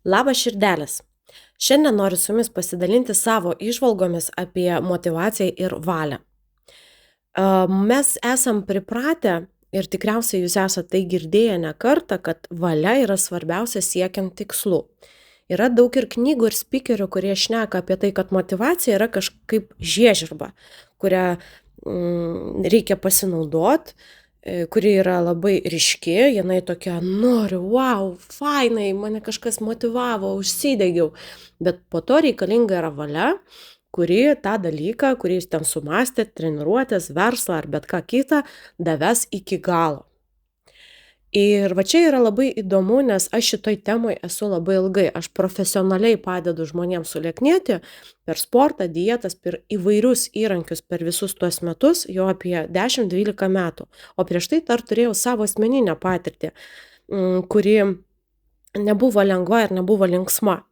Labas širdelės. Šiandien noriu su jumis pasidalinti savo įžvalgomis apie motyvaciją ir valią. Mes esam pripratę ir tikriausiai jūs esate tai girdėję ne kartą, kad valia yra svarbiausia siekiant tikslų. Yra daug ir knygų ir spykerių, kurie šneka apie tai, kad motyvacija yra kažkaip žiežirba, kurią reikia pasinaudoti, kuri yra labai ryški, jinai tokia, noriu, wow, fainai, mane kažkas motyvavo, užsidegiau, bet po to reikalinga yra valia, kuri tą dalyką, kurį jūs ten sumastėt, treniruotės, verslą ar bet ką kitą, daves iki galo. Ir va čia yra labai įdomu, nes aš šitoj temoj esu labai ilgai. Aš profesionaliai padedu žmonėms sulieknėti per sportą, dietas, per įvairius įrankius per visus tuos metus, jau apie 10-12 metų. O prieš tai dar turėjau savo asmeninę patirtį, kuri nebuvo lengva ir nebuvo linksma.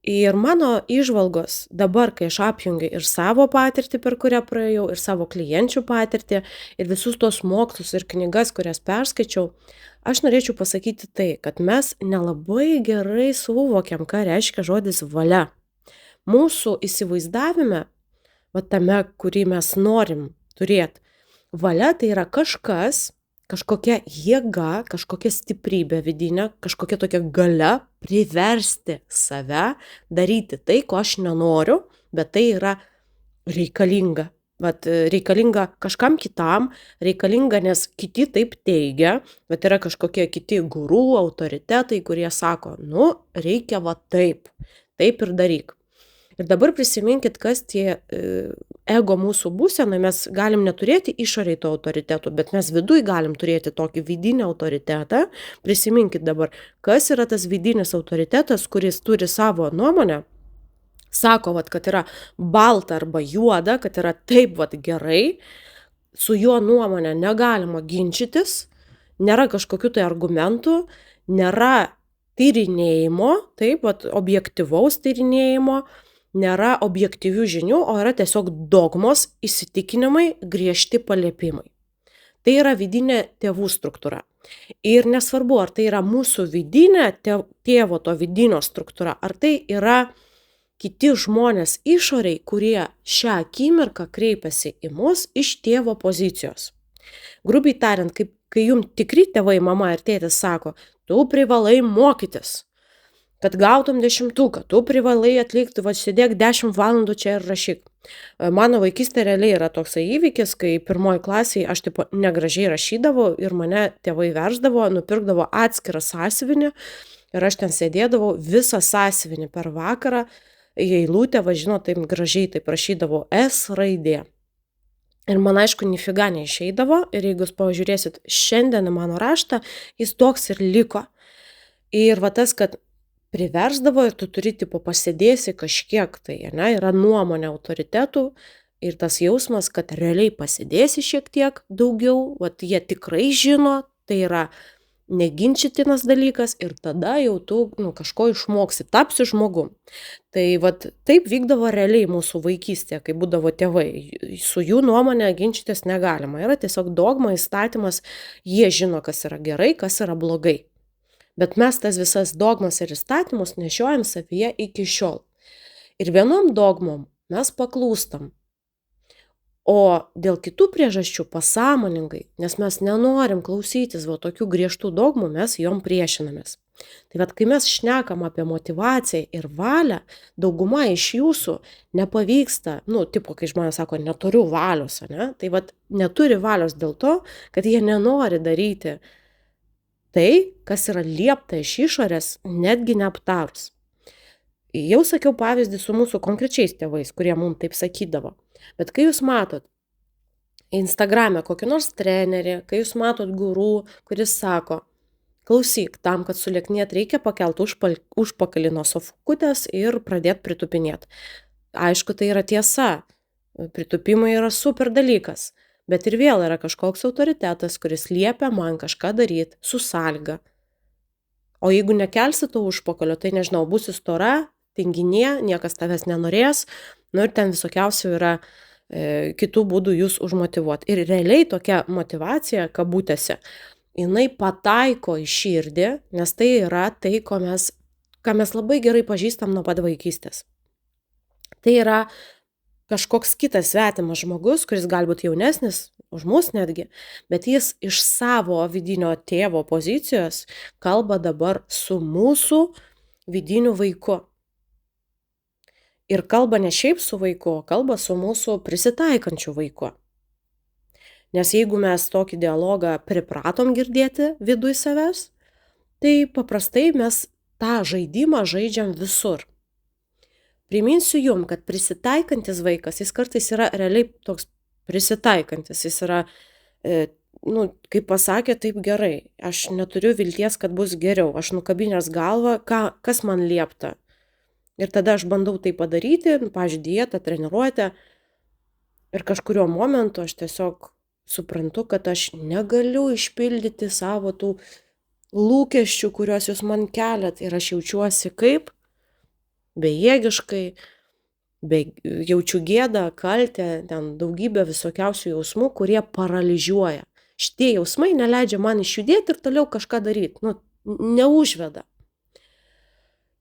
Ir mano įžvalgos dabar, kai aš apjungiu ir savo patirtį, per kurią praėjau, ir savo klienčių patirtį, ir visus tos mokslus ir knygas, kurias perskaičiau, aš norėčiau pasakyti tai, kad mes nelabai gerai suvokiam, ką reiškia žodis valia. Mūsų įsivaizdavime, va tame, kurį mes norim turėti, valia tai yra kažkas, kažkokia jėga, kažkokia stiprybė vidinė, kažkokia tokia galia priversti save daryti tai, ko aš nenoriu, bet tai yra reikalinga. Vat reikalinga kažkam kitam, reikalinga, nes kiti taip teigia, bet yra kažkokie kiti gurų, autoritetai, kurie sako, reikia va taip ir daryk. Ir dabar prisiminkit, kas tie ego mūsų būsena, mes galim neturėti išoriai to autoritetų, bet mes viduj galim turėti tokį vidinį autoritetą. Prisiminkit dabar, kas yra tas vidinis autoritetas, kuris turi savo nuomonę, sako, kad yra balta arba juoda, kad yra taip gerai, su jo nuomonė negalima ginčytis, nėra kažkokių tai argumentų, nėra tyrinėjimo, objektyvaus tyrinėjimo, nėra objektyvių žinių, o yra tiesiog dogmos, įsitikinimai, griežti paliepimai. Tai yra vidinė tėvų struktūra. Ir nesvarbu, ar tai yra mūsų vidinė tėvo to vidinio struktūra, ar tai yra kiti žmonės išoriai, kurie šią akimirką kreipiasi į mus iš tėvo pozicijos. Grubiai tariant, kai jums tikri tėvai, mama ir tėtis sako, tu privalai mokytis, kad gautum 10, tu privalai atlikti, sėdėk 10 valandų čia ir rašyk. Mano vaikystė realiai yra toksai įvykis, kai pirmoji klasėje aš negražiai rašydavau ir mane tėvai versdavo, nupirkdavo atskirą sąsiuvinį ir aš ten sėdėdavau visą sąsiuvinį per vakarą, į eilutę, taip gražiai taip rašydavau S raidė. Ir man aišku, nifiga neišeidavo ir jeigu jūs pažiūrėsit šiandien į mano raštą, jis toks ir liko. Ir tas, kad priversdavo ir tu turi pasėdėsi kažkiek tai, yra nuomonė autoritetų ir tas jausmas, kad realiai pasėdėsi šiek tiek daugiau, jie tikrai žino, tai yra neginčytinas dalykas ir tada jau tu kažko išmoksi, tapsi žmogum. Tai taip vykdavo realiai mūsų vaikystėje, kai būdavo tėvai, su jų nuomonė ginčytis negalima, yra tiesiog dogma, įstatymas, jie žino, kas yra gerai, kas yra blogai. Bet mes tas visas dogmas ir įstatymus nešiojam savyje iki šiol. Ir vienom dogmom mes paklūstam. O dėl kitų priežasčių pasąmoningai, nes mes nenorim klausytis tokių griežtų dogmų, mes jom priešinamės. Tai kai mes šnekam apie motyvaciją ir valią, dauguma iš jūsų nepavyksta, kai žmonės sako, neturiu valios, tai neturi valios dėl to, kad jie nenori daryti tai, kas yra liepta iš išorės, netgi neaptarus. Jau sakiau pavyzdį su mūsų konkrečiais tėvais, kurie mums taip sakydavo. Bet kai jūs matot Instagrame kokį nors trenerį, kai jūs matot gurų, kuris sako, klausyk, tam, kad sulieknėt, reikia pakelti užpakalį nuo sofkutės ir pradėti pritupinėti. Aišku, tai yra tiesa. Pritupimai yra super dalykas. Bet ir vėl yra kažkoks autoritetas, kuris liepia man kažką daryti su sąlyga. O jeigu nekelsi to užpakalio, tai nežinau, būsi stora, tinginė, niekas tavęs nenorės, ir ten visokiausių yra kitų būdų jūs užmotyvuoti. Ir realiai tokia motyvacija, kabutėse, jinai pataiko į širdį, nes tai yra tai, ko mes ką mes labai gerai pažįstam nuo pat vaikystės. Tai yra kažkoks kitas svetimas žmogus, kuris galbūt jaunesnis už mus netgi, bet jis iš savo vidinio tėvo pozicijos kalba dabar su mūsų vidiniu vaiku. Ir kalba ne šiaip su vaiku, o kalba su mūsų prisitaikančiu vaiku. Nes jeigu mes tokį dialogą pripratom girdėti viduj savęs, tai paprastai mes tą žaidimą žaidžiam visur. Priminsiu jum, kad prisitaikantis vaikas, jis kartais yra realiai toks prisitaikantis, jis yra, kaip pasakė, taip gerai, aš neturiu vilties, kad bus geriau, aš nukabinęs galvą, kas man liepta. Ir tada aš bandau tai padaryti, pavyzdžiui, dietą, treniruotę, ir kažkurio momentu aš tiesiog suprantu, kad aš negaliu išpildyti savo tų lūkesčių, kuriuos jūs man keliat, ir aš jaučiuosi kaip bejėgiškai, jaučiu gėdą, kaltę, ten daugybę visokiausių jausmų, kurie paralyžiuoja. Šitie jausmai neleidžia man išjudėti ir toliau kažką daryti, neužveda.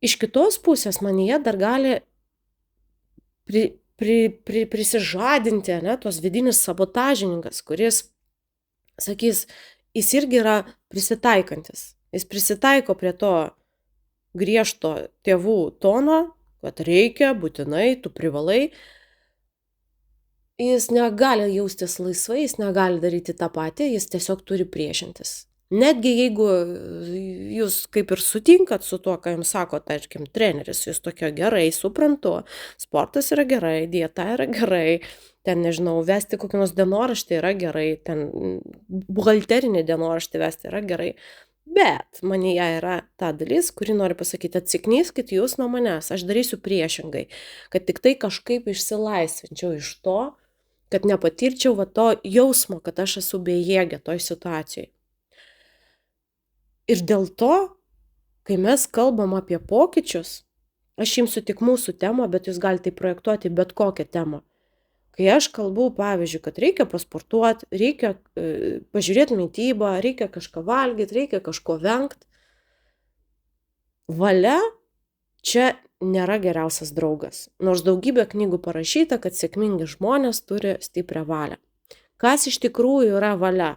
Iš kitos pusės manyje dar gali prisižadinti, tos vidinis sabotažininkas, kuris sakys, jis irgi yra prisitaikantis. Jis prisitaiko prie to griežto tėvų tono, kad reikia, būtinai, tu privalai. Jis negali jaustis laisvai, jis negali daryti tą patį, jis tiesiog turi priešintis. Netgi jeigu jūs kaip ir sutinkat su tuo, ką jums sako, tarkim, treneris, jūs tokia gerai, suprantu, sportas yra gerai, dieta yra gerai, ten, nežinau, vesti kokį nors dienoraštį yra gerai, ten buhalterinį dienoraštį vesti yra gerai. Bet manyje yra ta dalis, kuri nori pasakyti, atsiknyskit jūs nuo manęs, aš darysiu priešingai, kad tik tai kažkaip išsilaisvinčiau iš to, kad nepatirčiau to jausmo, kad aš esu bejėgė toj situacijai. Ir dėl to, kai mes kalbam apie pokyčius, aš imsiu tik mūsų temą, bet jūs galite projektuoti bet kokią temą. Kai aš kalbu, pavyzdžiui, kad reikia pasportuoti, reikia pažiūrėti mitybą, reikia kažką valgyti, reikia kažko vengti, valia čia nėra geriausias draugas. Nors daugybė knygų parašyta, kad sėkmingi žmonės turi stiprią valią. Kas iš tikrųjų yra valia?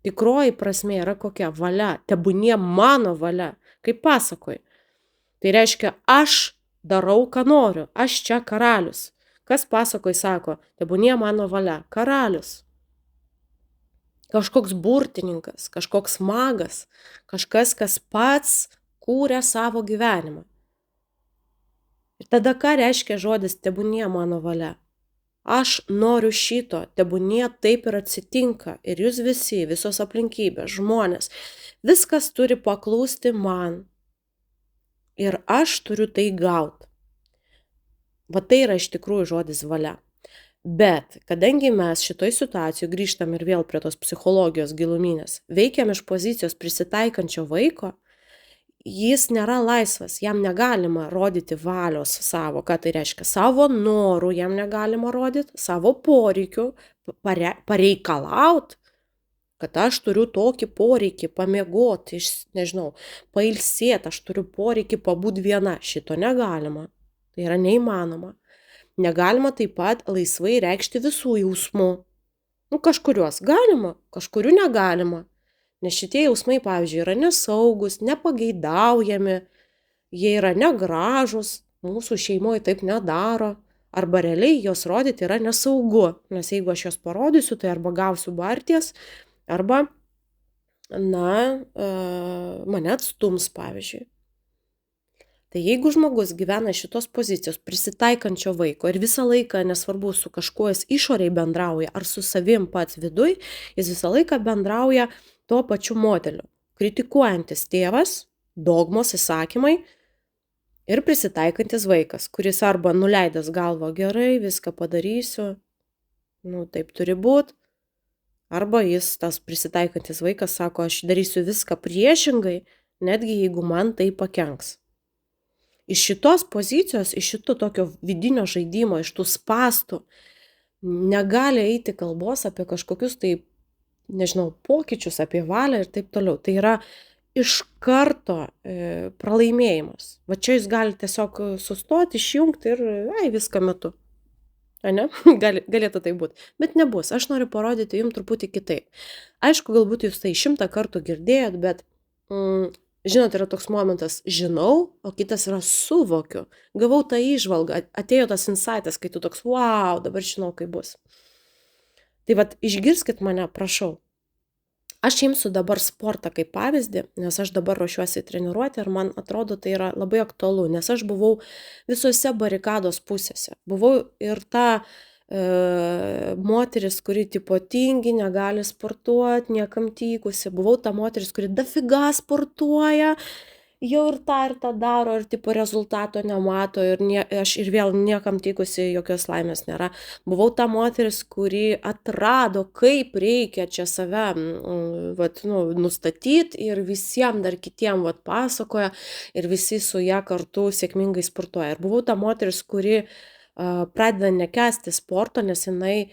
Tikroji prasmė yra kokia? Valia. Tebūnie mano valia. Kaip pasakoj. Tai reiškia, aš darau, ką noriu. Aš čia karalius. Kas pasakoj sako, tebūnie mano valia, karalius. Kažkoks burtininkas, kažkoks magas, kažkas, kas pats kūrė savo gyvenimą. Ir tada ką reiškia žodis tebūnie mano valia? Aš noriu šito, tebūnie taip ir atsitinka. Ir jūs visi, visos aplinkybės, žmonės, viskas turi paklūsti man. Ir aš turiu tai gauti. Va tai yra iš tikrųjų žodis valia. Bet kadangi mes šitoj situacijoj grįžtam ir vėl prie tos psichologijos giluminės, veikiam iš pozicijos prisitaikančio vaiko, jis nėra laisvas, jam negalima rodyti valios savo, ką tai reiškia, savo norų jam negalima rodyti, savo poreikių, pareikalaut, kad aš turiu tokį poreikį pamiegoti, pailsėti, aš turiu poreikį pabūti viena, šito negalima. Tai yra neįmanoma. Negalima taip pat laisvai reikšti visų jausmų. Kažkuriuos galima, kažkurių negalima. Nes šitie jausmai, pavyzdžiui, yra nesaugus, nepageidaujami, jie yra negražus, mūsų šeimoje taip nedaro, arba realiai jos rodyti yra nesaugu. Nes jeigu aš jos parodysiu, tai arba gausiu barties, arba, mane atstums, pavyzdžiui. Tai jeigu žmogus gyvena šitos pozicijos prisitaikančio vaiko ir visą laiką, nesvarbu su kažkuo jis išoriai bendrauja ar su savim pats viduj, jis visą laiką bendrauja tuo pačiu modeliu. Kritikuojantis tėvas, dogmos, įsakymai ir prisitaikantis vaikas, kuris arba nuleidęs galvą gerai, viską padarysiu, taip turi būti, arba jis, tas prisitaikantis vaikas, sako, aš darysiu viską priešingai, netgi jeigu man tai pakenks. Iš šitos pozicijos, iš šito tokio vidinio žaidimo, iš tų spastų, negali eiti kalbos apie kažkokius pokyčius, apie valią ir taip toliau. Tai yra iš karto pralaimėjimas. Va čia jūs galite tiesiog sustoti, išjungti ir ai, viską metu. Ane? Galėtų tai būti. Bet nebus. Aš noriu parodyti jums truputį kitaip. Aišku, galbūt jūs tai 100 kartų girdėjot, bet žinot, yra toks momentas žinau, o kitas yra suvokiu. Gavau tą įžvalgą, atėjo tas insightas, kai tu toks, wow, dabar žinau, kaip bus. Tai vat išgirskit mane, prašau. Aš imsiu dabar sportą kaip pavyzdį, nes aš dabar ruošiuosi treniruoti ir man atrodo tai yra labai aktualu, nes aš buvau visose barikados pusėse. Buvau ir ta moteris, kuri tipo tingi, negali sportuoti, niekam tykusi. Buvau ta moteris, kuri dafiga sportuoja, jau ir tą daro, ir tipo rezultato nemato, ir aš ir vėl niekam tikusi, jokios laimės nėra. Buvau ta moteris, kuri atrado, kaip reikia čia save nustatyti ir visiems dar kitiem pasakoja ir visi su ją kartu sėkmingai sportuoja. Ir buvau ta moteris, kuri pradeda nekęsti sporto, nes jinai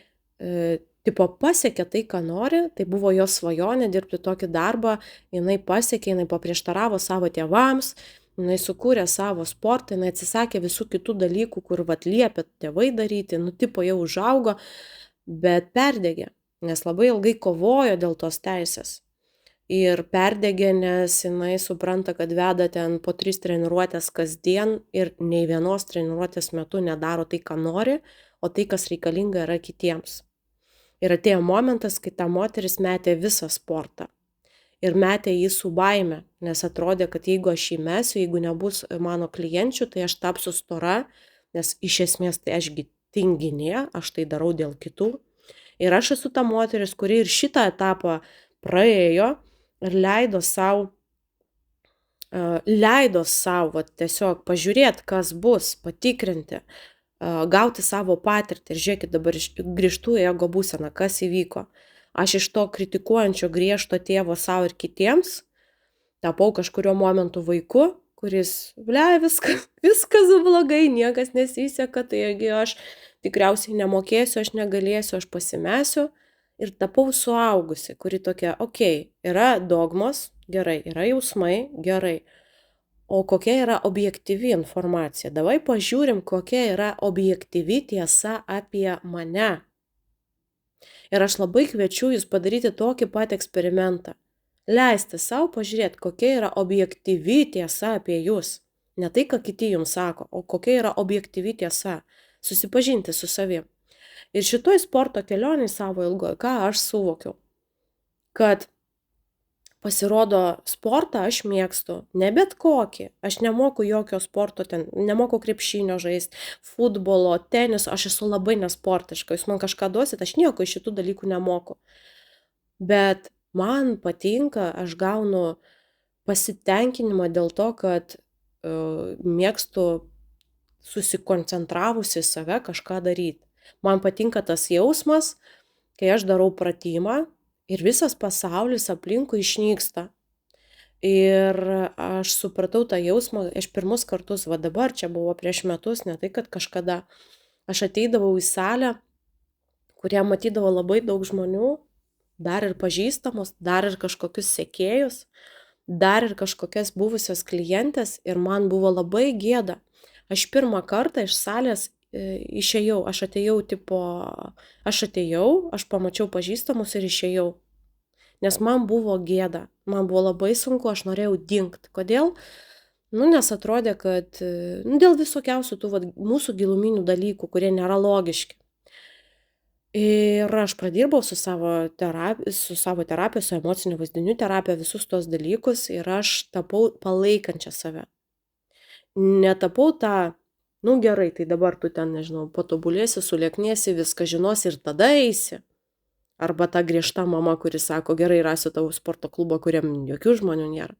tipo pasiekė tai, ką nori, tai buvo jos svajonė dirbti tokį darbą, jinai pasiekė, jinai paprieštaravo savo tėvams, jinai sukūrė savo sportą, jinai atsisakė visų kitų dalykų, kur liepė tėvai daryti, tipo jau užaugo, bet perdegė, nes labai ilgai kovojo dėl tos teisės. Ir perdegė, nes jinai supranta, kad veda ten po 3 treniruotės kasdien ir nei vienos treniruotės metu nedaro tai, ką nori, o tai, kas reikalinga yra kitiems. Ir atėjo momentas, kai ta moteris metė visą sportą. Ir metė jį su baime, nes atrodė, kad jeigu aš jį mesiu, jeigu nebus mano klienčių, tai aš tapsiu stora, nes iš esmės tai ašgi tinginė, aš tai darau dėl kitų. Ir aš esu ta moteris, kuri ir šitą etapą praėjo ir leido savo tiesiog pažiūrėti, kas bus, patikrinti, gauti savo patirtį ir žiūrėkit, dabar grįžtu į ego būseną, kas įvyko. Aš iš to kritikuojančio griežto tėvo savo ir kitiems tapau kažkurio momentu vaiku, kuris, viskas blogai, niekas nesiseka, taigi aš tikriausiai nemokėsiu, aš negalėsiu, aš pasimesiu ir tapau suaugusi, kuri tokia, okei, yra dogmos, gerai, yra jausmai, gerai. O kokia yra objektyvi informacija? Davai pažiūrim, kokia yra objektyvi tiesa apie mane. Ir aš labai kviečiu jūs padaryti tokį pat eksperimentą. Leisti savo pažiūrėti, kokia yra objektyvi tiesa apie jūs. Ne tai, ką kiti jums sako, o kokia yra objektyvi tiesa. Susipažinti su savim. Ir šitoj sporto kelionėj savo ilgoje, ką aš suvokiau, kad pasirodo, sportą aš mėgstu, ne bet kokį, aš nemoku jokio sporto, nemoku krepšinio žaisti, futbolo, teniso, aš esu labai nesportiška, jūs man kažką duosit, aš nieko iš šitų dalykų nemoku. Bet man patinka, aš gaunu pasitenkinimą dėl to, kad mėgstu susikoncentravusi save kažką daryti. Man patinka tas jausmas, kai aš darau pratimą, ir visas pasaulis aplinkui išnyksta. Ir aš supratau tą jausmą, aš pirmus kartus, dabar čia buvo prieš metus, ne tai, kad kažkada, aš ateidavau į salę, kurie matydavo labai daug žmonių, dar ir pažįstamos, dar ir kažkokius sekėjus, dar ir kažkokias buvusios klientės ir man buvo labai gėda. Aš pirmą kartą iš salės išėjau, aš pamačiau pažįstamus ir išėjau. Nes man buvo gėda, man buvo labai sunku, aš norėjau dingt. Kodėl? Nes atrodė, kad dėl visokiausių tų mūsų giluminių dalykų, kurie nėra logiški. Ir aš pradirbau su savo terapija, su emociniu vaizdinių terapija, visus tos dalykus ir aš tapau palaikančią save. Netapau tą, gerai, tai dabar tu ten, nežinau, patobulėsi, sulieknėsi, viską žinosi ir tada eisi. Arba ta griežta mama, kuri sako, gerai, rasiu tavo sporto klubą, kuriam jokių žmonių nėra.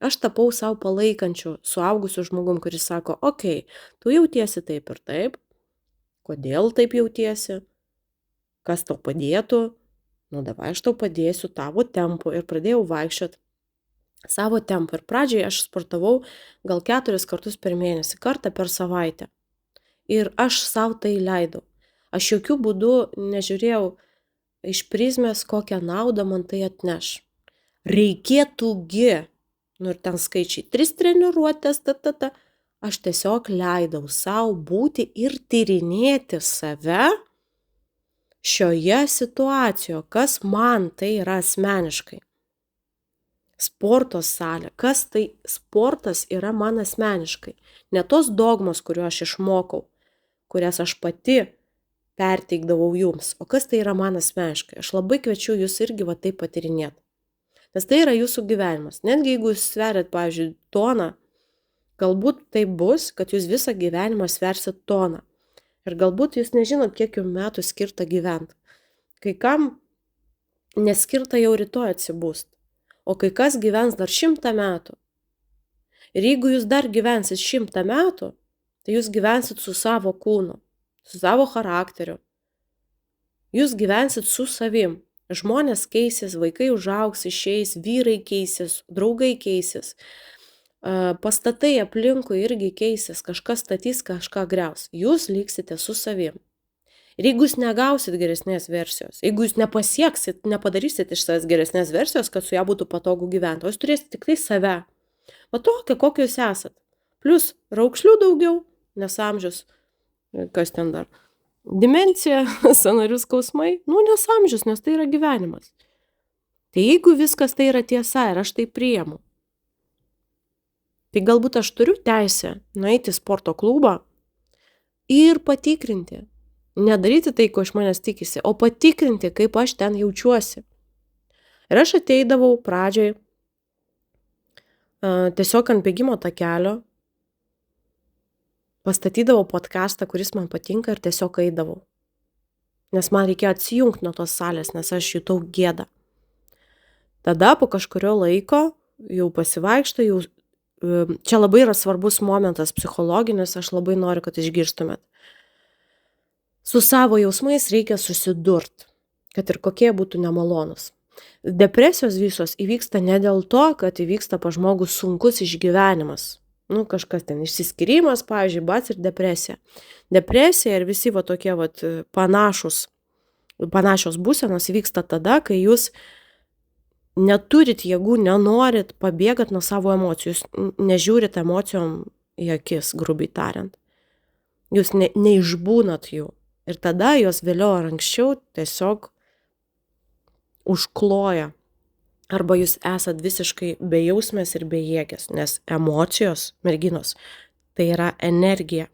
Aš tapau savo palaikančiu, suaugusiu žmogum, kuris sako, okei, tu jautiesi taip ir taip, kodėl taip jautiesi, kas tau padėtų, davai aš tau padėsiu tavo tempu ir pradėjau vaikščioti savo tempu. Ir pradžiai aš sportavau gal 4 kartus per mėnesį, kartą per savaitę. Ir aš savo tai leidau. Aš jokių būdų nežiūrėjau iš prizmės, kokią naudą man tai atneš. Reikėtųgi, Nu ir ten skaičiai 3 treniruotės, Aš tiesiog leidau sau būti ir tyrinėti save šioje situacijoje, kas man tai yra asmeniškai. Sporto salė, kas tai sportas yra man asmeniškai. Ne tos dogmos, kuriuo aš išmokau, kurias aš pati perteikdavau jums, o kas tai yra man asmeniškai. Aš labai kviečiu jūs irgi va taip patyrinėti. Nes tai yra jūsų gyvenimas. Netgi jeigu jūs sveriat, pavyzdžiui, toną, galbūt tai bus, kad jūs visą gyvenimą sversit toną. Ir galbūt jūs nežinot, kiek jums metų skirta gyventi. Kai kam neskirta jau rytoj atsibūst, o kai kas gyvens dar 100 metų. Ir jeigu jūs dar gyvensit 100 metų, tai jūs gyvensit su savo kūnu, su savo charakteriu. Jūs gyvensit su savim. Žmonės keisis, vaikai užaugs, išeis, vyrai keisis, draugai keisis. Pastatai aplinkui irgi keisis, kažkas statys, kažką griaus. Jūs liksite su savim. Ir jeigu jūs negausit geresnės versijos, jeigu jūs nepasieksit, nepadarysit iš savęs geresnės versijos, kad su ją būtų patogu gyventi, o jūs turėsit tik tai save. O tokia, kokio jūs esat. Plus raukšlių daugiau, nes amžius, kas ten dar, demencija, sąnarių skausmai, nes amžius, nes tai yra gyvenimas. Tai jeigu viskas tai yra tiesa ir aš tai priimu, tai galbūt aš turiu teisę nueiti į sporto klubą ir patikrinti. Nedaryti tai, ko iš manęs tikisi, o patikrinti, kaip aš ten jaučiuosi. Ir aš ateidavau pradžioj tiesiog ant bėgimo takelio, pastatydavau podcastą, kuris man patinka ir tiesiog eidavau. Nes man reikėjo atsijungti nuo tos salės, nes aš jutau gėdą. Tada po kažkurio laiko jau pasivaikšto, čia labai yra svarbus momentas psichologinis, aš labai noriu, kad išgirstumėt. Su savo jausmais reikia susidurt, kad ir kokie būtų nemalonus. Depresijos visos įvyksta ne dėl to, kad įvyksta pa žmogus sunkus išgyvenimas. Kažkas ten išsiskyrimas, pavyzdžiui, bats ir depresija. Depresija ir visi tokie panašios būsenos įvyksta tada, kai jūs neturit jėgų, nenorit pabėgat nuo savo emocijų, jūs nežiūrit emocijom į akis, grubiai tariant. Jūs neišbūnat jų. Ir tada jos vėliau ar anksčiau tiesiog užkloja. Arba jūs esat visiškai bejausmės ir bejėgės, nes emocijos, merginos, tai yra energija.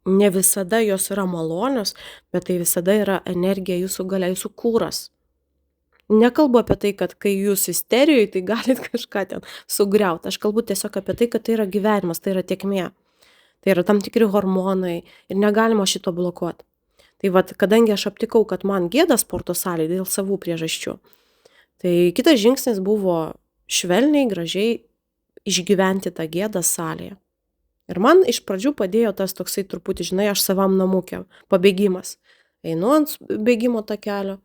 Ne visada jos yra malonios, bet tai visada yra energija jūsų galia, jūsų kūras. Nekalbu apie tai, kad kai jūs isterijoje, tai galit kažką ten sugriauti. Aš kalbu tiesiog apie tai, kad tai yra gyvenimas, tai yra tėkmė. Tai yra tam tikri hormonai ir negalima šito blokuoti. Tai kadangi aš aptikau, kad man gėda sporto salėje dėl savų priežasčių, tai kitas žingsnis buvo švelniai, gražiai išgyventi tą gėdą salėje. Ir man iš pradžių padėjo tas toksai truputį, aš savam namukė, pabėgimas. Einu ant bėgimo takelio,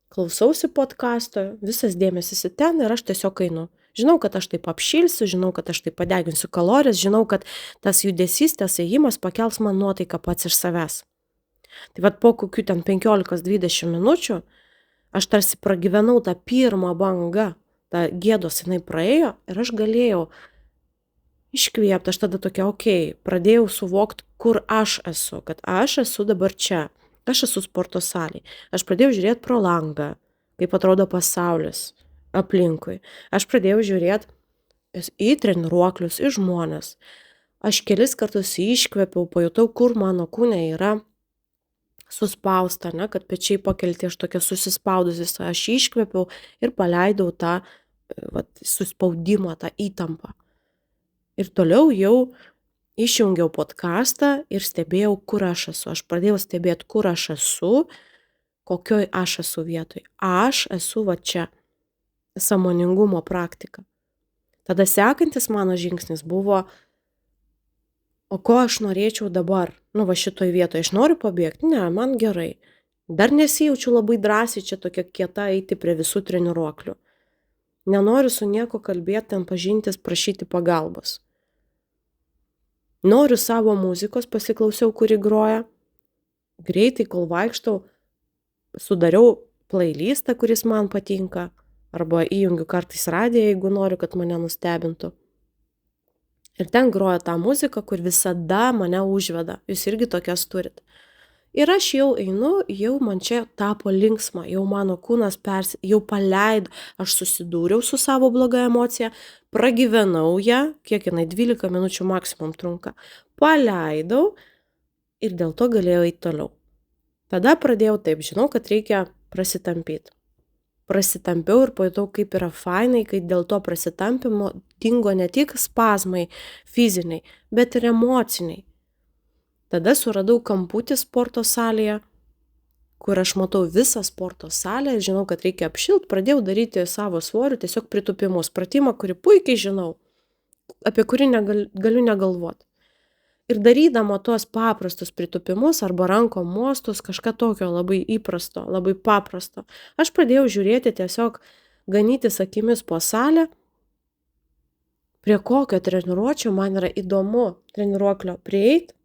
klausausi podcasto, visas dėmesys į ten ir aš tiesiog einu. Žinau, kad aš taip apšilsiu, žinau, kad aš taip padeginsiu kalorijas, žinau, kad tas judesys, tas ėjimas pakels man nuotaiką pats iš savęs. Tai po kokių ten 15-20 minučių aš tarsi pragyvenau tą pirmą bangą, tą gėdos jinai praėjo ir aš galėjau iškvėpti, aš tada tokia, pradėjau suvokti, kur aš esu, kad aš esu dabar čia, aš esu sporto salėje. Aš pradėjau žiūrėti pro langą, kaip atrodo pasaulis aplinkui. Aš pradėjau žiūrėti į treniruoklius, į žmones. Aš kelis kartus iškvėpiau, pajutau, kur mano kūne yra suspausta, kad pečiai pakelti, aš tokia susispaudusi, aš iškvėpiau ir paleidau tą suspaudimą, tą įtampą. Ir toliau jau išjungiau podcastą ir stebėjau, kur aš esu. Aš pradėjau stebėti, kur aš esu, kokioj aš esu vietoj. Aš esu čia. Sąmoningumo praktika. Tada sekantis mano žingsnis buvo, o ko aš norėčiau dabar, šitoj vietoje, aš noriu pabėgti, ne, man gerai. Dar nesijaučiu labai drąsiai čia tokia kieta eiti prie visų treniruoklių. Nenoriu su nieko kalbėti, ten pažintis, prašyti pagalbos. Noriu savo muzikos, pasiklausiau, kuri groja. Greitai, kol vaikštau, sudariau playlistą, kuris man patinka. arba įjungiu kartais radiją, jeigu noriu, kad mane nustebintų. Ir ten groja ta muzika, kur visada mane užveda. Jūs irgi tokias turit. Ir aš jau einu, jau man čia tapo linksma, jau mano kūnas jau paleido, aš susidūriau su savo bloga emocija, pragyvenau ją, kiek jinai 12 minučių maksimum trunka, paleidau ir dėl to galėjau eiti toliau. Tada pradėjau taip, žinau, kad reikia prasitampyti. Prasitampiau ir pajutau, kaip yra fainai, kai dėl to prasitampimo dingo ne tik spazmai fiziniai, bet ir emociniai. Tada suradau kamputį sporto salėje, kur aš matau visą sporto salę ir žinau, kad reikia apšilt, pradėjau daryti savo svorių tiesiog pritupimus, pratimą, kurį puikiai žinau, apie kurį galiu negalvoti. Ir darydama tuos paprastus pritupimus arba rankom mostus, kažką tokio labai įprasto, labai paprasto, aš pradėjau žiūrėti tiesiog ganytis akimis po salę, prie kokio treniruočio man yra įdomu treniruoklio prieiti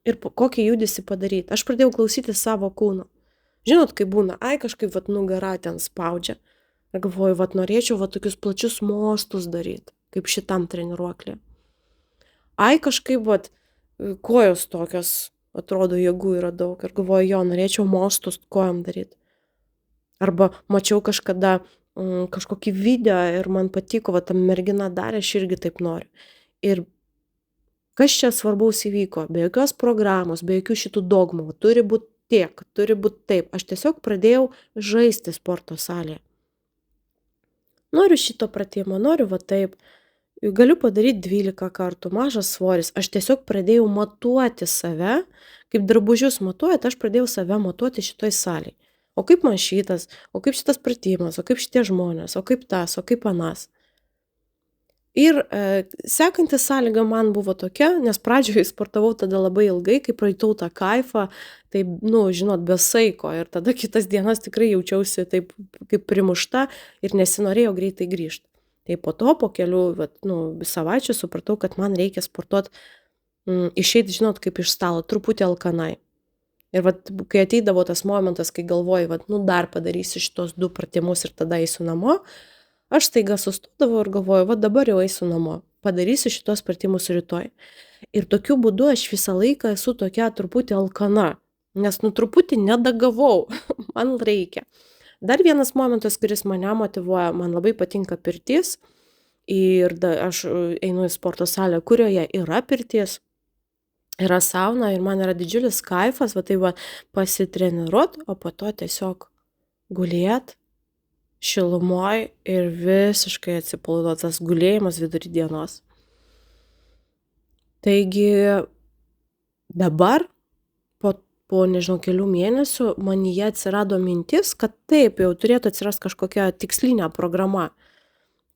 ir kokį judesį padaryti. Aš pradėjau klausyti savo kūno. Žinot, kaip būna, kažkaip nugara ten spaudžia. Ir galvoju, norėčiau tokius plačius mostus daryti, kaip šitam treniruoklį. Kažkaip kojos tokios, atrodo, jėgų yra daug. Ir galvoju, norėčiau mostus kojom daryti. Arba mačiau kažkada kažkokį video ir man patiko, ta mergina darė, aš irgi taip noriu. Ir kas čia svarbaus įvyko? Be jokios programos, be jokių šitų dogmų. Turi būti tiek, turi būti taip. Aš tiesiog pradėjau žaisti sporto salėje. Noriu šito pratimo, noriu taip. Galiu padaryti 12 kartų, mažas svoris. Aš tiesiog pradėjau matuoti save, kaip drabužius matuojat, aš pradėjau save matuoti šitoj salėje. O kaip man šitas, o kaip šitas pratimas, o kaip šitie žmonės, o kaip tas, o kaip anas. Ir sekanti sąlyga man buvo tokia, nes pradžioje sportavau tada labai ilgai, kai praeitau tą kaifą, tai, žinot, be saiko. Ir tada kitas dienas tikrai jaučiausi taip kaip primušta ir nesinorėjau greitai grįžti. Tai po to, po kelių savaičių supratau, kad man reikia sportuoti, išeiti, žinot, kaip iš stalo, truputį alkanai. Ir kai ateidavo tas momentas, kai galvoju, dar padarysiu šitos 2 pratimus ir tada eisiu namo, aš staiga sustodavau ir galvoju, dabar jau eisiu namo, padarysiu šitos pratimus rytoj. Ir tokiu būdu aš visą laiką esu tokia truputį alkana, nes truputį nedagavau, man reikia. Dar vienas momentas, kuris mane motyvuoja, man labai patinka pirtis ir aš einu į sporto salę, kurioje yra pirtis, yra sauna ir man yra didžiulis kaifas, pasitreniruot, o po to tiesiog gulėt šilumoj ir visiškai atsipalaiduot, tas gulėjimas vidury dienos. Taigi dabar po nežinau kelių mėnesių manyje atsirado mintis, kad taip jau turėtų atsirast kažkokia tikslinė programa,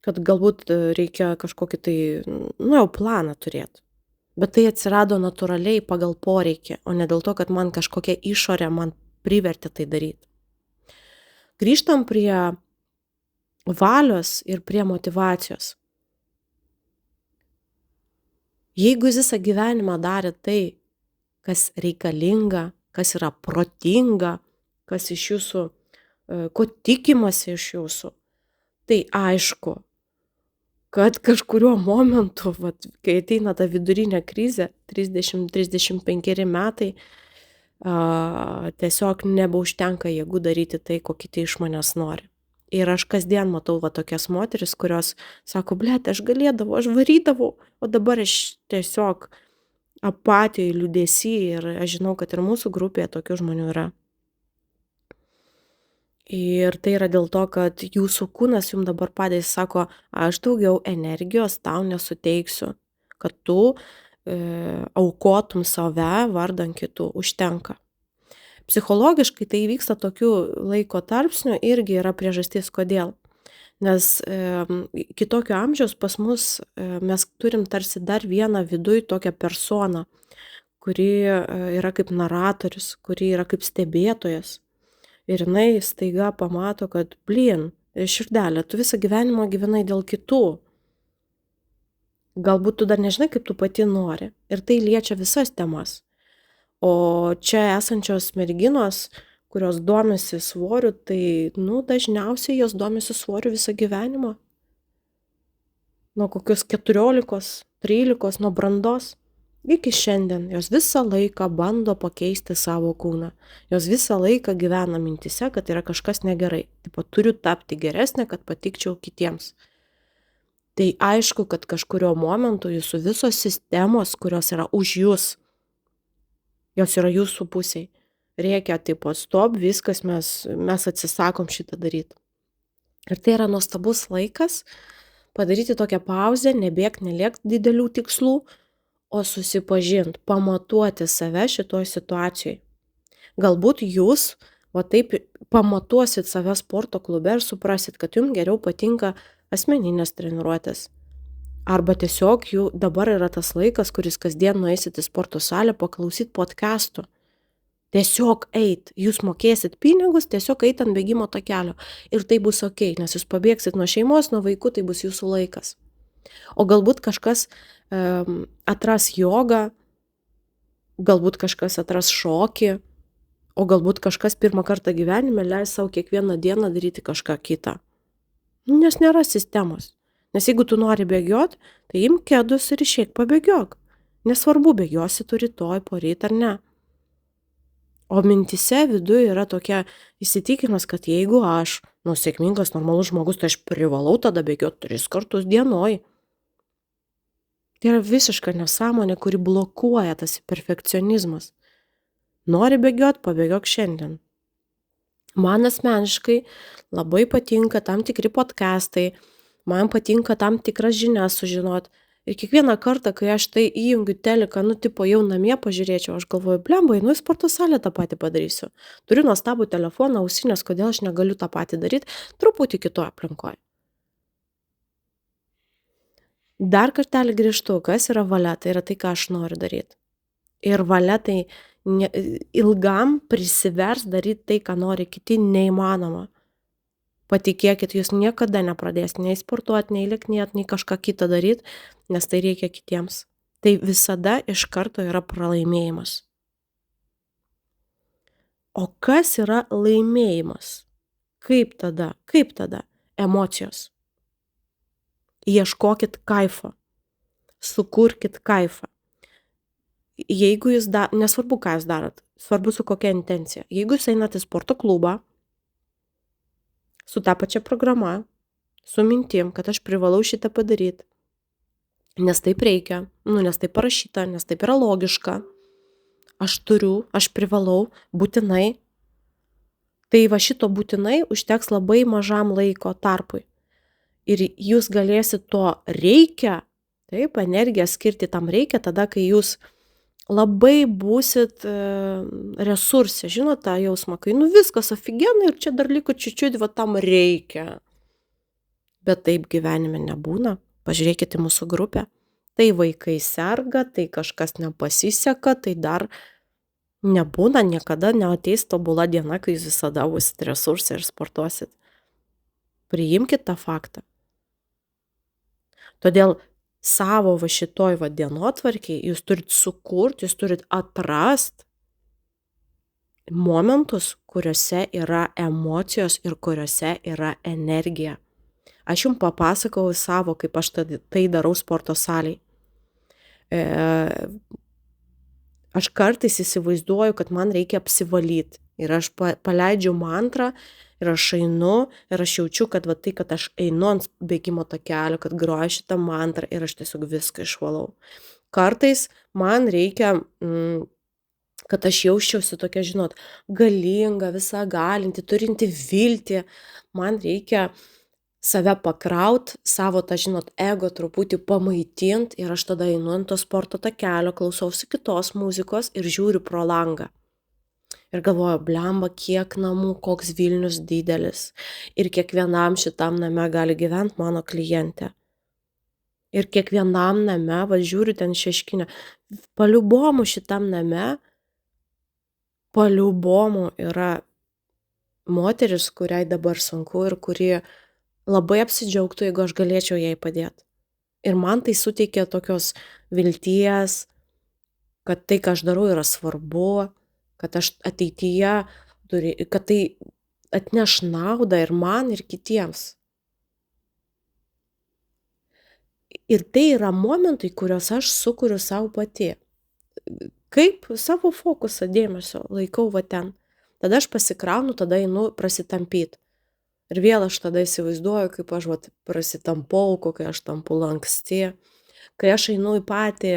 kad galbūt reikia kažkokį tai, jau planą turėti. Bet tai atsirado natūraliai pagal poreikį, o ne dėl to, kad man kažkokia išorė man privertė tai daryti. Grįžtam prie valios ir prie motyvacijos. Jeigu jūs visą gyvenimą darė tai, kas reikalinga, kas yra protinga, kas iš jūsų, ko tikimasi iš jūsų, tai aišku, kad kažkuriuo momentu, kai ateina ta vidurinė krizė, 30-35 metai, tiesiog nebeužtenka jėgų daryti tai, ko kiti iš manęs nori. Ir aš kasdien matau tokias moteris, kurios sako, blet, aš galėdavau, aš varydavau, o dabar aš tiesiog apatijai, liūdesy ir aš žinau, kad ir mūsų grupėje tokių žmonių yra. Ir tai yra dėl to, kad jūsų kūnas jums dabar padės, sako, aš daugiau energijos tau nesuteiksiu, kad tu aukotum save vardan kitų, užtenka. Psichologiškai tai vyksta tokiu laiko tarpsniu irgi yra priežastis, kodėl. Nes kitokio amžiaus pas mus mes turim tarsi dar vieną viduj tokią personą, kuri yra kaip naratorius, kuri yra kaip stebėtojas. Ir jinai staiga pamato, kad, širdelė, tu visą gyvenimą gyvenai dėl kitų. Galbūt tu dar nežinai, kaip tu pati nori. Ir tai liečia visas temas. O čia esančios merginos, kurios domisi svoriu, tai, dažniausiai jos domisi svoriu visą gyvenimą. Nuo kokios 14, 13, nuo brandos iki šiandien. Jos visą laiką bando pakeisti savo kūną. Jos visą laiką gyvena mintyse, kad yra kažkas negerai. Tipo, turiu tapti geresnė, kad patikčiau kitiems. Tai aišku, kad kažkurio momentu jūsų visos sistemos, kurios yra už jūs, jos yra jūsų pusiai. Reikia, tipo, stop, viskas, mes atsisakom šitą daryti. Ir tai yra nuostabus laikas padaryti tokią pauzę, nebėgti, neliekti didelių tikslų, o susipažinti, pamatuoti save šitoj situacijai. Galbūt jūs, taip, pamatuosit save sporto klube ir suprasit, kad jums geriau patinka asmeninės treniruotės. Arba tiesiog jų dabar yra tas laikas, kuris kasdien nueisit į sporto salę paklausyt podcastų. Tiesiog eit, jūs mokėsit pinigus, tiesiog eit ant bėgimo takelio. Ir tai bus ok, nes jūs pabėgsit nuo šeimos, nuo vaikų, tai bus jūsų laikas. O galbūt kažkas atras jogą, galbūt kažkas atras šokį, o galbūt kažkas pirmą kartą gyvenime leis savo kiekvieną dieną daryti kažką kitą. Nes nėra sistemos. Nes jeigu tu nori bėgiot, tai imk kedus ir išeik pabėgiok. Nesvarbu, bėgiosi tu rytoj, poryt ar ne. O mintise viduje yra tokia įsitikinimas, kad jeigu aš, sėkmingas, normalus žmogus, tai aš privalau tada bėgiot 3 kartus dienoj. Tai yra visiška nesąmonė, kuri blokuoja tas perfekcionizmas. Nori bėgiot, pabėgiok šiandien. Man asmeniškai labai patinka tam tikri podcastai, man patinka tam tikras žinias sužinot. Ir kiekvieną kartą, kai aš tai įjungiu teliką, jau namie pažiūrėčiau, aš galvoju, blemba, einu į sporto salę tą patį padarysiu. Turiu nuostabų telefoną, ausinės, kodėl aš negaliu tą patį daryti, truputį kitoje aplinkoje. Dar kartelį grįžtu, kas yra valia, tai yra tai, ką aš noriu daryti. Ir valia tai ilgam prisivers daryti tai, ką nori kiti, neįmanoma. Patikėkit, jūs niekada nepradės nei sportuoti, nei lėknėti, nei kažką kitą daryti, nes tai reikia kitiems. Tai visada iš karto yra pralaimėjimas. O kas yra laimėjimas? Kaip tada? Emocijos. Ieškokit kaifo. Sukurkit kaifą. Jeigu jūs nesvarbu, ką jūs darot, svarbu su kokia intencija. Jeigu jūs einat į sporto klubą, su ta pačia programa, su mintim, kad aš privalau šitą padaryti, nes taip reikia, nes taip parašyta, nes taip yra logiška, aš privalau, būtinai, tai va šito būtinai užteks labai mažam laiko tarpui. Ir jūs galėsit to reikia, taip, energiją skirti tam reikia tada, kai jūs labai būsit resursė, žinot tą jausmą, kai viskas ofigenai ir čia dar liko čiučiut, va tam reikia. Bet taip gyvenime nebūna. Pažiūrėkite mūsų grupę. Tai vaikai serga, tai kažkas nepasiseka, tai dar nebūna, niekada neateis tobula diena, kai jūs visada būsit resursė ir sportuosit. Priimkit tą faktą. Todėl savo šitoj dienotvarkiai jūs turit sukurti, jūs turit atrast momentus, kuriuose yra emocijos ir kuriuose yra energija. Aš jums papasakau savo, kaip aš tai darau sporto salėj. Aš kartais įsivaizduoju, kad man reikia apsivalyti. Ir aš paleidžiu mantrą ir aš einu ir aš jaučiu, kad tai, kad aš einu ant bėgimo takelio, kad groju šitą mantrą ir aš tiesiog viską išvalau. Kartais man reikia, kad aš jausčiausi tokia, žinot, galinga, visa galinti, turinti viltį. Man reikia save pakraut, savo tą, žinot, ego truputį pamaitint ir aš tada einu ant to sporto takelio, klausausi kitos muzikos ir žiūriu pro langą. Ir galvoju, blemba, kiek namų, koks Vilnius didelis. Ir kiekvienam šitam name gali gyventi mano klientė. Ir kiekvienam name, žiūriu ten Šeškinę, paliubomu šitam name, paliubomu yra moteris, kuriai dabar sunku ir kuri labai apsidžiaugtų, jeigu aš galėčiau jai padėti. Ir man tai suteikia tokios vilties, kad tai, ką aš darau, yra svarbu, kad aš ateityje kad tai atneš naudą ir man, ir kitiems. Ir tai yra momentai, kuriuos aš sukuriu sau pati. Kaip savo fokusą dėmesio laikau va ten. Tada aš pasikraunu, tada einu prasitampyt. Ir vėl aš tada įsivaizduoju, kaip aš vat prasitampau, kokia aš tampu lanksti. Kai aš einu į patį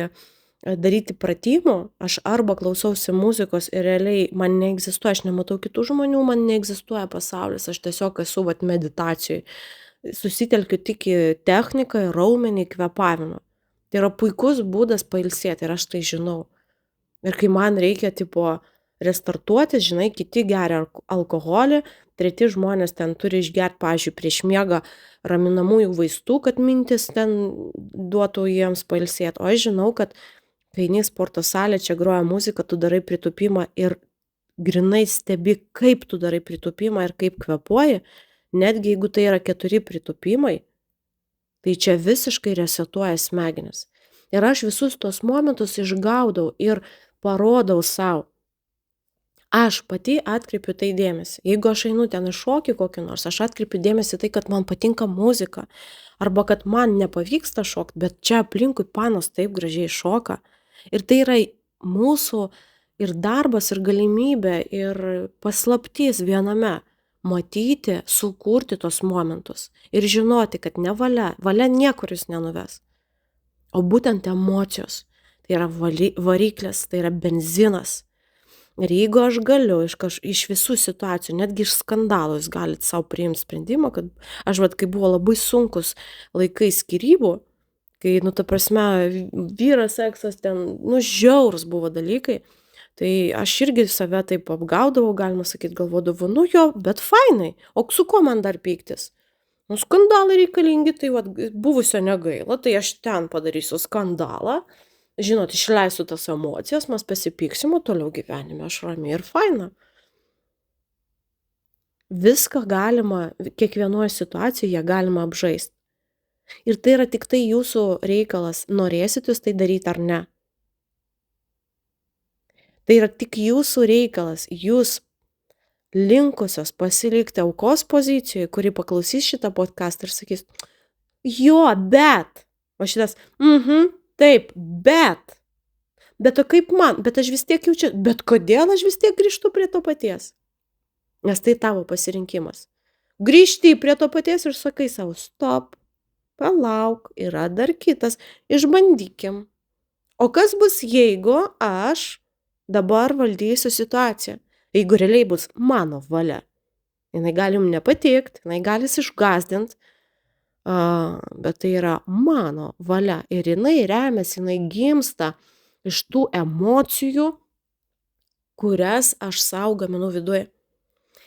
daryti pratimų, aš arba klausausi muzikos ir realiai man neegzistuoja, aš nematau kitų žmonių, man neegzistuoja pasaulis, aš tiesiog esu vat meditacijoj. Susitelkiu tik į techniką, į raumenį, į kvėpavimą. Tai yra puikus būdas pailsėti ir aš tai žinau. Ir kai man reikia tipo restartuotis, žinai, kiti geria alkoholį, treti žmonės ten turi išgert, pavyzdžiui, prieš miegą raminamųjų vaistų, kad mintis ten duotų jiems pailsėti. O aš žinau, kad kai eini į sporto salę, čia groja muzika, tu darai pritūpimą ir grinai stebi, kaip tu darai pritūpimą ir kaip kvėpuoji, netgi jeigu tai yra 4 pritūpimai, tai čia visiškai resetuoja smegenis. Ir aš visus tos momentus išgaudau ir parodau sau. Aš pati atkreipiu tai dėmesį. Jeigu aš einu ten į šokį kokį nors, aš atkreipiu dėmesį tai, kad man patinka muzika. Arba kad man nepavyksta šokti, bet čia aplinkui panos taip gražiai šoka. Ir tai yra mūsų ir darbas, ir galimybė, ir paslaptis viename. Matyti, sukurti tos momentus. Ir žinoti, kad ne valia. Valia niekur jūs nenuves. O būtent emocijos. Tai yra variklis, tai yra benzinas. Ir jeigu aš galiu iš visų situacijų, netgi iš skandalų, jūs galite savo priimti sprendimą, kad aš kai buvo labai sunkus laikai skyrybų, kai, ta prasme, vyras, seksas ten, žiaurus buvo dalykai, tai aš irgi save taip apgaudavau, galima sakyti, galvodavau, jo, bet fainai, o su ko man dar pyktis? Skandalai reikalingi, tai buvusio negaila, tai aš ten padarysiu skandalą, žinot, išleisiu tas emocijas, mes pasipyksim, o toliau gyvenime aš ramiai ir faina. Viską galima, kiekvienoje situacijoje galima apžaisti. Ir tai yra tik tai jūsų reikalas, norėsit jūs tai daryti ar ne. Tai yra tik jūsų reikalas, jūs linkusios pasilikti aukos pozicijoje, kuri paklausys šitą podcastą ir sakys, jo, bet, o šitas, taip, bet o kaip man, bet aš vis tiek jaučiu, bet kodėl aš vis tiek grįžtu prie to paties? Nes tai tavo pasirinkimas. Grįžti prie to paties ir sakai savo, stop, palauk, yra dar kitas, išbandykim. O kas bus, jeigu aš dabar valdysiu situaciją? Jeigu realiai bus mano valia. Jinai gali jums nepatikti, jinai gali išgąsdinti, bet tai yra mano valia. Ir jinai remiasi, jinai gimsta iš tų emocijų, kurias aš sau gaminu viduje.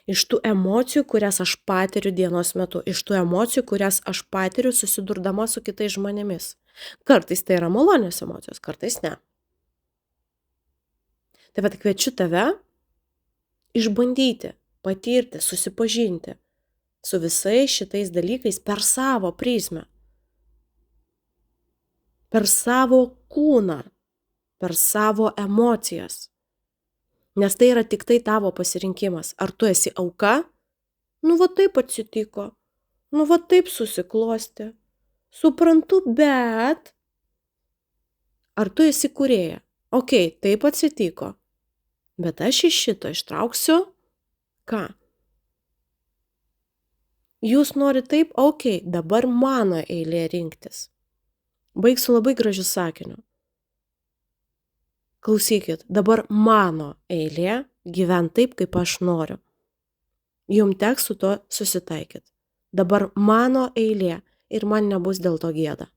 Iš tų emocijų, kurias aš patiriu dienos metu. Iš tų emocijų, kurias aš patiriu susidurdama su kitais žmonėmis. Kartais tai yra malonios emocijos, kartais ne. Tai kviečiu tave išbandyti, patirti, susipažinti su visais šitais dalykais per savo prizmę. Per savo kūną, per savo emocijas. Nes tai yra tik tai tavo pasirinkimas. Ar tu esi auka? Taip atsitiko. Taip susiklosti. Suprantu, bet ar tu esi kūrėja? Okei, taip atsitiko. Bet aš iš šito ištrauksiu ką? Jūs norite taip? Okei, dabar mano eilė rinktis. Baigsiu labai gražiu sakiniu. Klausykit, dabar mano eilė gyventi taip, kaip aš noriu. Jums teks su to susitaikyti. Dabar mano eilė ir man nebus dėl to gėda.